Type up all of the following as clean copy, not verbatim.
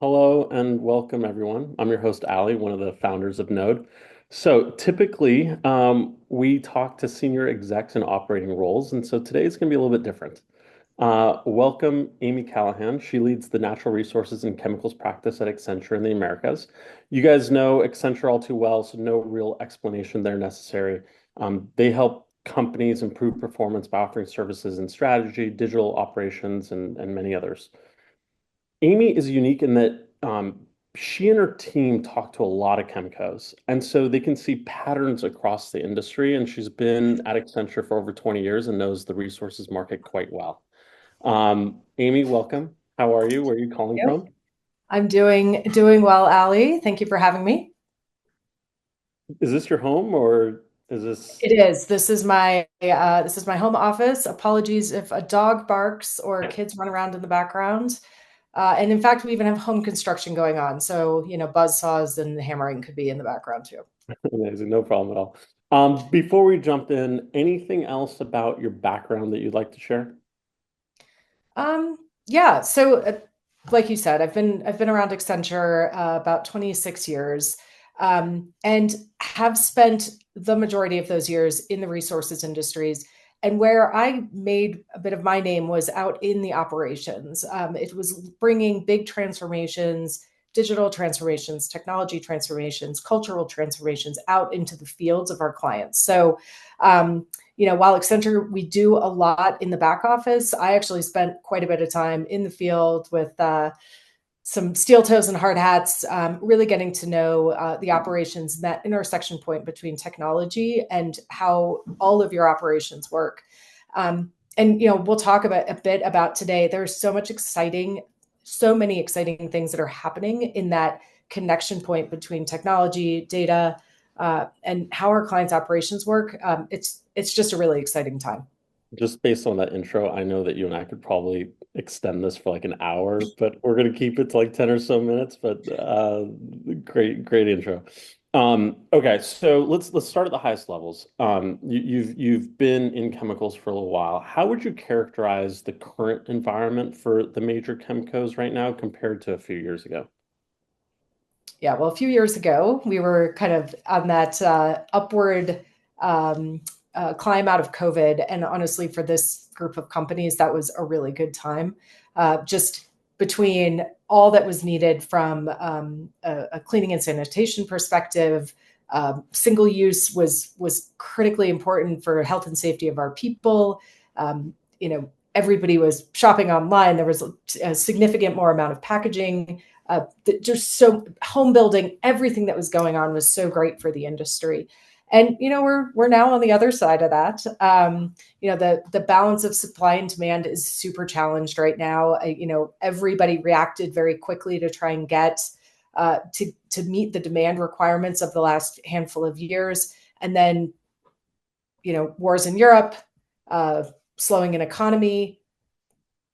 Hello and welcome, everyone. I'm your host, Ali, one of the founders of Knowde. So typically, we talk to senior execs in operating roles, and so today is going to be a little bit different. Welcome, Amy Callahan. She leads the natural resources and chemicals practice at Accenture in the Americas. You guys know Accenture all too well, so no real explanation there necessary. They help companies improve performance by offering services in strategy, digital operations, and many others. Amy is unique in that she and her team talk to a lot of chemicos, and so they can see patterns across the industry. And she's been at Accenture for over 20 years and knows the resources market quite well. Amy, welcome. How are you? Where are you calling You. from? I'm doing well, Ali. Thank you for having me. Is this your home or is this? It is. This is my home office. Apologies if a dog barks or kids run around in the background. And in fact, we even have home construction going on. So, buzz saws and hammering could be in the background too. Amazing, no problem at all. Before we jump in, anything else about your background that you'd like to share? Um, yeah. Like you said, I've been around Accenture about 26 years, and have spent the majority of those years in the resources industries. And where I made a bit of my name was out in the operations. It was bringing big transformations, digital transformations, technology transformations, cultural transformations out into the fields of our clients. Um, while Accenture, we do a lot in the back office, I actually spent quite a bit of time in the field with some steel toes and hard hats, really getting to know the operations, that intersection point between technology and how all of your operations work. And we'll talk about a bit about today. There's so many exciting things that are happening in that connection point between technology, data, and how our clients' operations work. It's just a really exciting time. Just based on that intro, I know that you and I could probably extend this for like an hour, but we're gonna keep it to like 10 or so minutes. But great intro. Okay, so let's start at the highest levels. You've been in chemicals for a little while. How would you characterize the current environment for the major chemicals right now compared to a few years ago? Yeah, well, a few years ago, we were kind of on that upward um, climb out of COVID. And honestly, for this group of companies, that was a really good time. Just between all that was needed from a cleaning and sanitation perspective, single use was critically important for health and safety of our people. Everybody was shopping online. There was a significant more amount of packaging, just so home building, everything that was going on was so great for the industry. And we're now on the other side of that. The balance of supply and demand is super challenged right now. Everybody reacted very quickly to try and get to meet the demand requirements of the last handful of years, and then wars in Europe, uh, slowing an economy,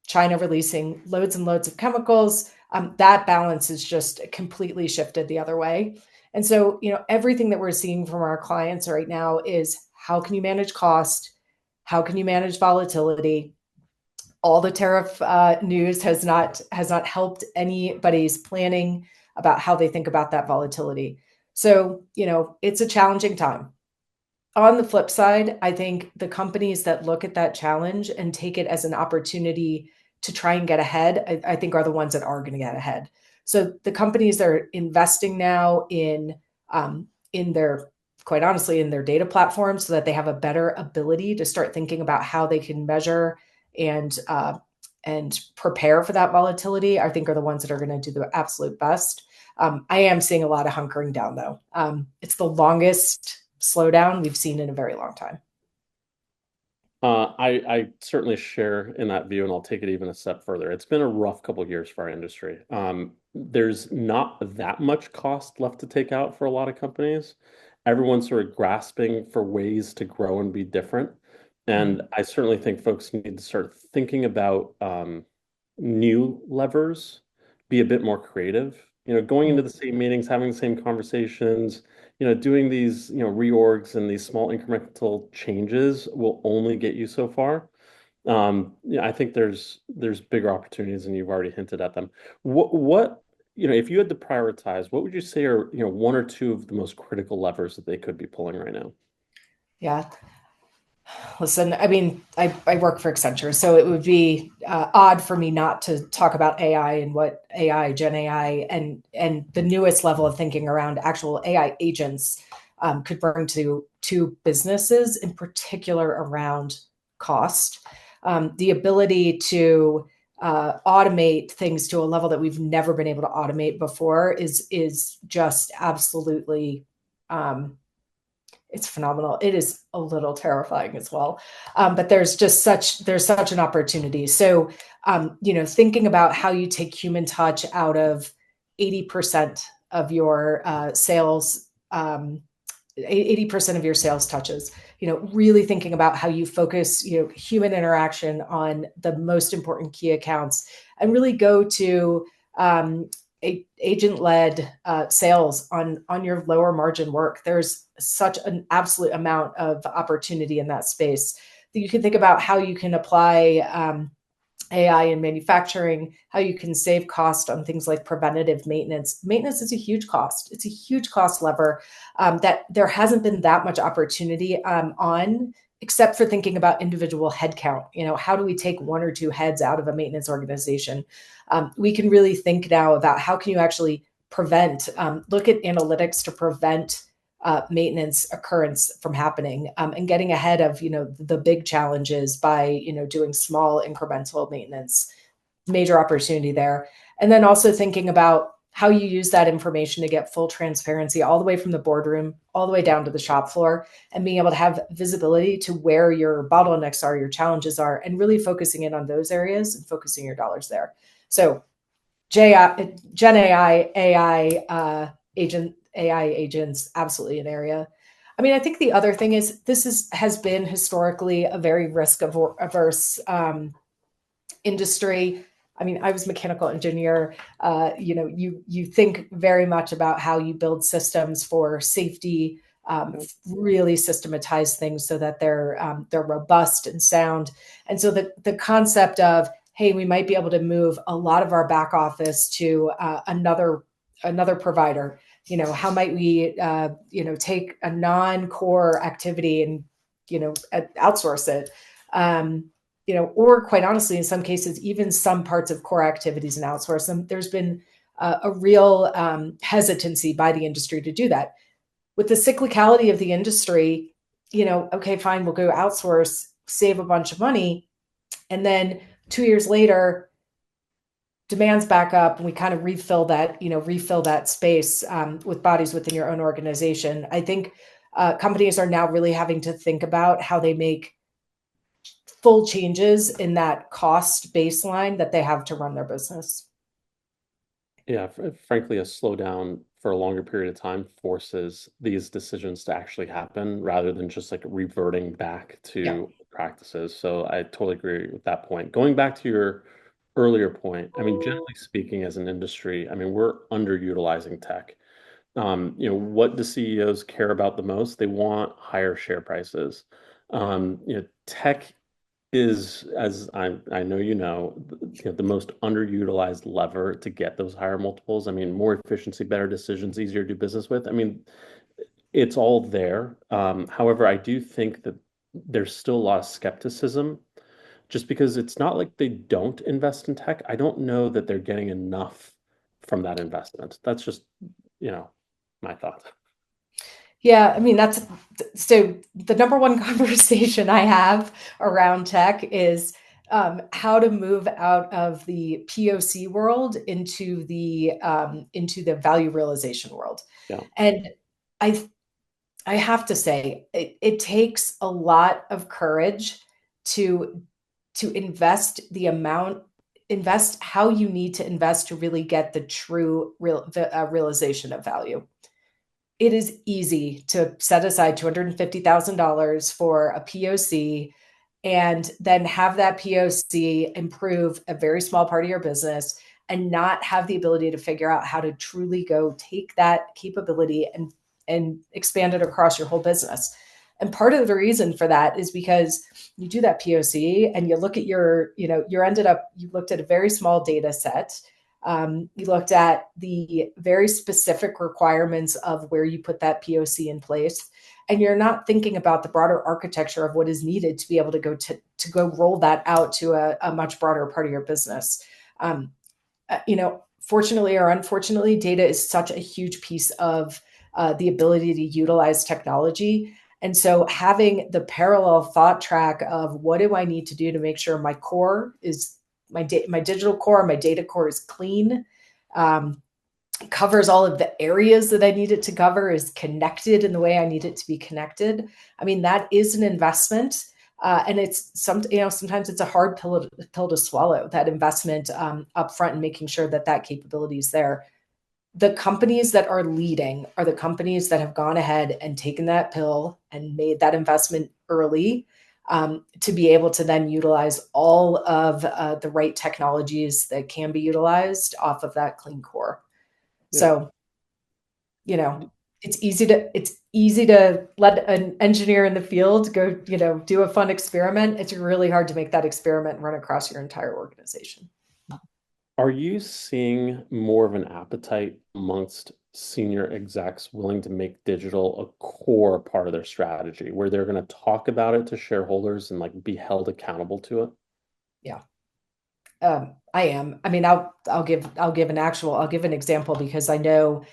China releasing loads and loads of chemicals. That balance is just completely shifted the other way. And so, everything that we're seeing from our clients right now is how can you manage cost? How can you manage volatility? All the tariff news has not helped anybody's planning about how they think about that volatility. So, it's a challenging time. On the flip side, I think the companies that look at that challenge and take it as an opportunity to try and get ahead, I think are the ones that are going to get ahead. So the companies that are investing now in their, quite honestly, in their data platforms, so that they have a better ability to start thinking about how they can measure and prepare for that volatility, I think are the ones that are going to do the absolute best. I am seeing a lot of hunkering down though. It's the longest slowdown we've seen in a very long time. I certainly share in that view, and I'll take it even a step further. It's been a rough couple of years for our industry. There's not that much cost left to take out for a lot of companies. Everyone's sort of grasping for ways to grow and be different. And Mhm. I certainly think folks need to start thinking about new levers, be a bit more creative. Going into the same meetings, having the same conversations, doing these, reorgs and these small incremental changes will only get you so far. I think there's bigger opportunities, and you've already hinted at them. What if you had to prioritize, what would you say are, one or two of the most critical levers that they could be pulling right now? Yeah. Listen, I mean, I work for Accenture, so it would be odd for me not to talk about AI and what AI, Gen AI, and the newest level of thinking around actual AI agents could bring to businesses, in particular around cost, the ability to automate things to a level that we've never been able to automate before is just absolutely. It's phenomenal. It is a little terrifying as well, but there's such an opportunity. So, thinking about how you take human touch out of 80% of your sales, 80% of your sales touches. Really thinking about how you focus, human interaction on the most important key accounts, and really go to agent-led sales on your lower margin work. There's such an absolute amount of opportunity in that space that you can think about how you can apply AI in manufacturing, how you can save cost on things like preventative maintenance. Maintenance is a huge cost. It's a huge cost lever that there hasn't been that much opportunity on, except for thinking about individual headcount. How do we take one or two heads out of a maintenance organization? We can really think now about how can you actually prevent, look at analytics to prevent maintenance occurrence from happening, and getting ahead of the big challenges by doing small incremental maintenance. Major opportunity there. And then also thinking about how you use that information to get full transparency all the way from the boardroom all the way down to the shop floor, and being able to have visibility to where your bottlenecks are, your challenges are, and really focusing in on those areas and focusing your dollars there. So Gen AI agents, absolutely an area. I mean, I think the other thing is has been historically a very risk averse industry. I mean, I was a mechanical engineer. You think very much about how you build systems for safety, really systematize things so that they're robust and sound. And so the concept of, hey, we might be able to move a lot of our back office to another provider. How might we take a non-core activity and outsource it. Or quite honestly, in some cases, even some parts of core activities and outsource them. There's been a real hesitancy by the industry to do that. With the cyclicality of the industry, okay, fine, we'll go outsource, save a bunch of money. And then 2 years later, demand's back up and we kind of refill that space with bodies within your own organization. I think companies are now really having to think about how they make full changes in that cost baseline that they have to run their business. Yeah, frankly, a slowdown for a longer period of time forces these decisions to actually happen rather than just like reverting back Yeah. to practices. So I totally agree with that point. Going back to your earlier point, I mean, generally speaking, as an industry, I mean, we're underutilizing tech. What do CEOs care about the most? They want higher share prices. Tech is, as I know the most underutilized lever to get those higher multiples. I mean, more efficiency, better decisions, easier to do business with. I mean, it's all there. However, I do think that there's still a lot of skepticism just because it's not like they don't invest in tech. I don't know that they're getting enough from that investment. That's just, you know, my thoughts. Yeah, I mean, so the number one conversation I have around tech is how to move out of the POC world into the value realization world. Yeah. And I I have to say, it takes a lot of courage to invest how you need to invest to really get the true realization of value. It is easy to set aside $250,000 for a POC and then have that POC improve a very small part of your business and not have the ability to figure out how to truly go take that capability and expand it across your whole business. And part of the reason for that is because you do that POC and you look at you looked at a very small data set. You looked at the very specific requirements of where you put that POC in place, and you're not thinking about the broader architecture of what is needed to be able to go roll that out to a much broader part of your business. Um, Fortunately or unfortunately, data is such a huge piece of the ability to utilize technology. And so having the parallel thought track of what do I need to do to make sure my core is my digital core, my data core is clean, um, covers all of the areas that I need it to cover, is connected in the way I need it to be connected. I mean, that is an investment. And it's sometimes it's a hard pill to swallow, that investment up front and making sure that that capability is there. The companies that are leading are the companies that have gone ahead and taken that pill and made that investment early, to be able to then utilize all of the right technologies that can be utilized off of that clean core. Yeah. So, you know, it's easy to let an engineer in the field go, do a fun experiment. It's really hard to make that experiment run across your entire organization. Are you seeing more of an appetite amongst senior execs willing to make digital a core part of their strategy, where they're going to talk about it to shareholders and like be held accountable to it? Yeah. I am. I mean, I'll give an example because I know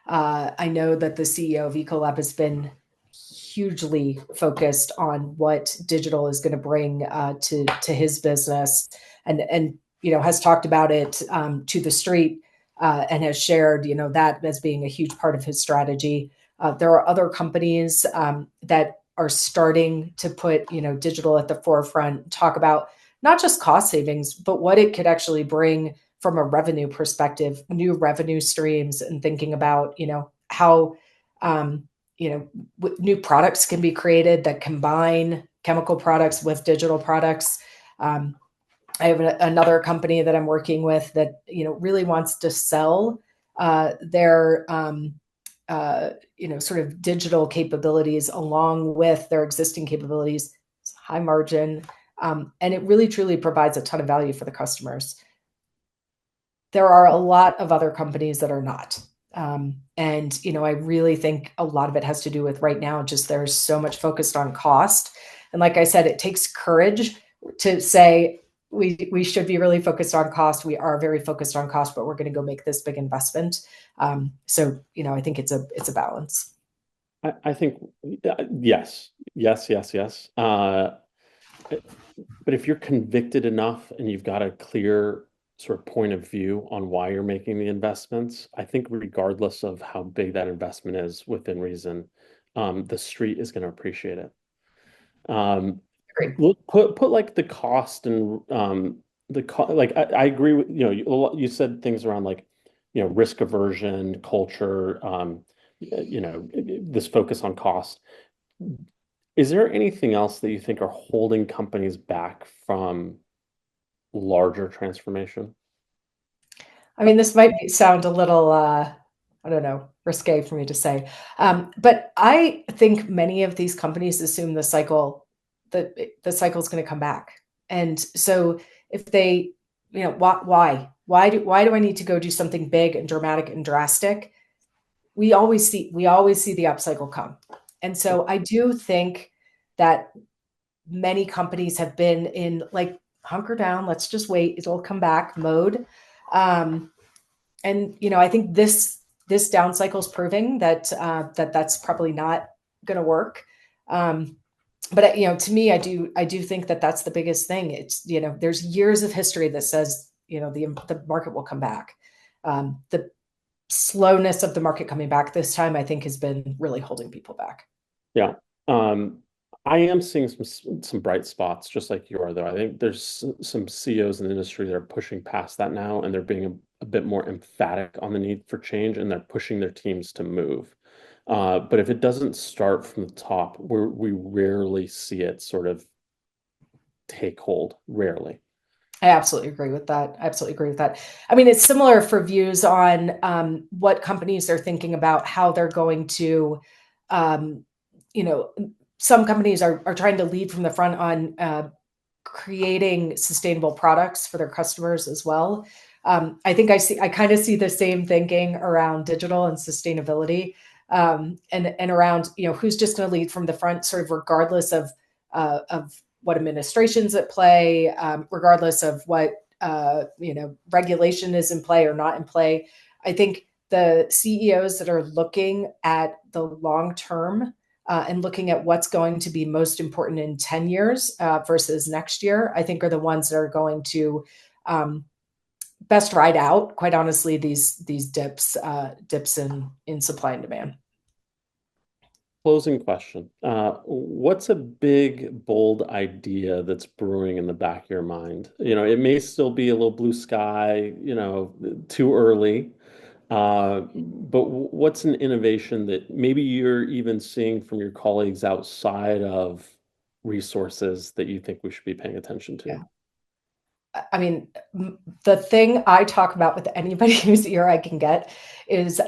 that the CEO of Ecolab has been hugely focused on what digital is going to bring to his business, and has talked about it to the street, and has shared that as being a huge part of his strategy. There are other companies that are starting to put digital at the forefront, talk about not just cost savings, but what it could actually bring from a revenue perspective, new revenue streams, and thinking about, how, new products can be created that combine chemical products with digital products. I have another company that I'm working with that, really wants to sell their, sort of digital capabilities along with their existing capabilities. It's high margin, and it really truly provides a ton of value for the customers. There are a lot of other companies that are not. And I really think a lot of it has to do with right now, just there's so much focused on cost. And like I said, it takes courage to say we should be really focused on cost. We are very focused on cost, but we're going to go make this big investment. So I think it's a balance. I think yes, yes, yes, yes. But if you're convicted enough and you've got a clear sort of point of view on why you're making the investments, I think regardless of how big that investment is within reason, the street is going to appreciate it. Um, Agreed. look, put like the cost and like I agree with you said things around like risk aversion, culture, this focus on cost. Is there anything else that you think are holding companies back from larger transformation? I mean, this might sound a little, I don't know, risque for me to say, but I think many of these companies assume the cycle is going to come back, and so if they, why do I need to go do something big and dramatic and drastic? We always see the upcycle come, and so I do think that many companies have been in like hunker down, let's just wait, it'll come back mode. Um, and I think this down cycle is proving that's probably not going to work. But to me, I do think that that's the biggest thing. It's there's years of history that says the market will come back. The slowness of the market coming back this time, I think, has been really holding people back. Yeah. Um, I am seeing some bright spots, just like you are, though. I think there's some CEOs in the industry that are pushing past that now, and they're being a bit more emphatic on the need for change, and they're pushing their teams to move. But if it doesn't start from the top, we rarely see it sort of take hold. Rarely. I absolutely agree with that. I absolutely agree with that. I mean, it's similar for views on what companies are thinking about how they're going to, um, you know, some companies are trying to lead from the front on creating sustainable products for their customers as well. I kind of see the same thinking around digital and sustainability, and around, who's just going to lead from the front, sort of regardless of what administrations at play, regardless of what regulation is in play or not in play. I think the CEOs that are looking at the long term, and looking at what's going to be most important in 10 years versus next year, I think are the ones that are going to best ride out, quite honestly, these dips in supply and demand. Closing question. What's a big, bold idea that's brewing in the back of your mind? It may still be a little blue sky, too early. But what's an innovation that maybe you're even seeing from your colleagues outside of resources that you think we should be paying attention Yeah. to? I mean, the thing I talk about with anybody whose ear I can get is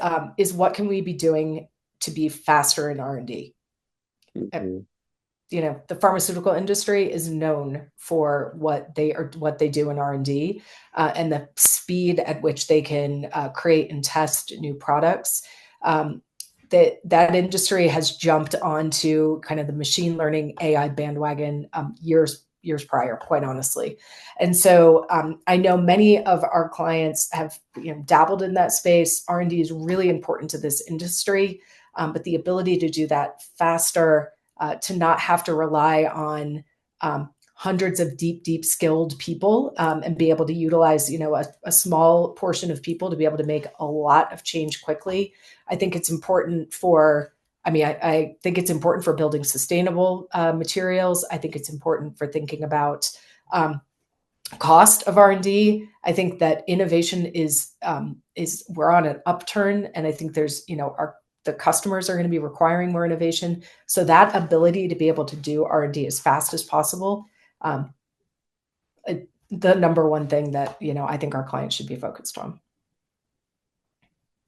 what can we be doing to be faster in R&D? Mhm. The pharmaceutical industry is known for what they do in R&D, and the speed at which they can create and test new products. That industry has jumped onto kind of the machine learning AI bandwagon years prior, quite honestly. And so I know many of our clients have dabbled in that space. R&D is really important to this industry, but the ability to do that faster, to not have to rely on hundreds of deep skilled people, and be able to utilize a small portion of people to be able to make a lot of change quickly. I think it's important for I think it's important for building sustainable materials. I think it's important for thinking about cost of R&D. I think that innovation is we're on an upturn, and I think there's the customers are going to be requiring more innovation. So that ability to be able to do R&D as fast as possible, um, the number one thing that I think our clients should be focused on.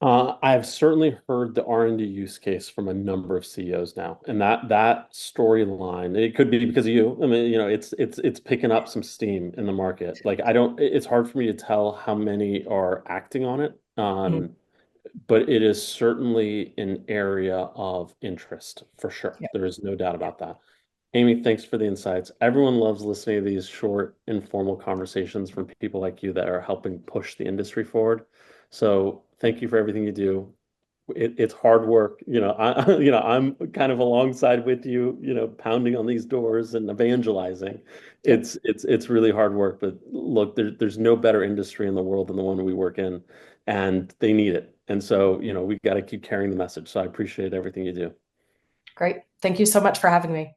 I've certainly heard the R&D use case from a number of CEOs now, and that storyline, it could be because of you. I mean, it's picking up some steam in the market. Like I don't, it's hard for me to tell how many are acting on it, Mhm. but it is certainly an area of interest for sure. Yeah, There is no doubt about that. Amy, thanks for the insights. Everyone loves listening to these short, informal conversations from people like you that are helping push the industry forward. So thank you for everything you do. It's hard work. I'm kind of alongside with you, pounding on these doors and evangelizing. yeah, It's really hard work, but look, there's no better industry in the world than the one we work in, and they need it. And so, we got to keep carrying the message. So I appreciate everything you do. great. Thank you so much for having me.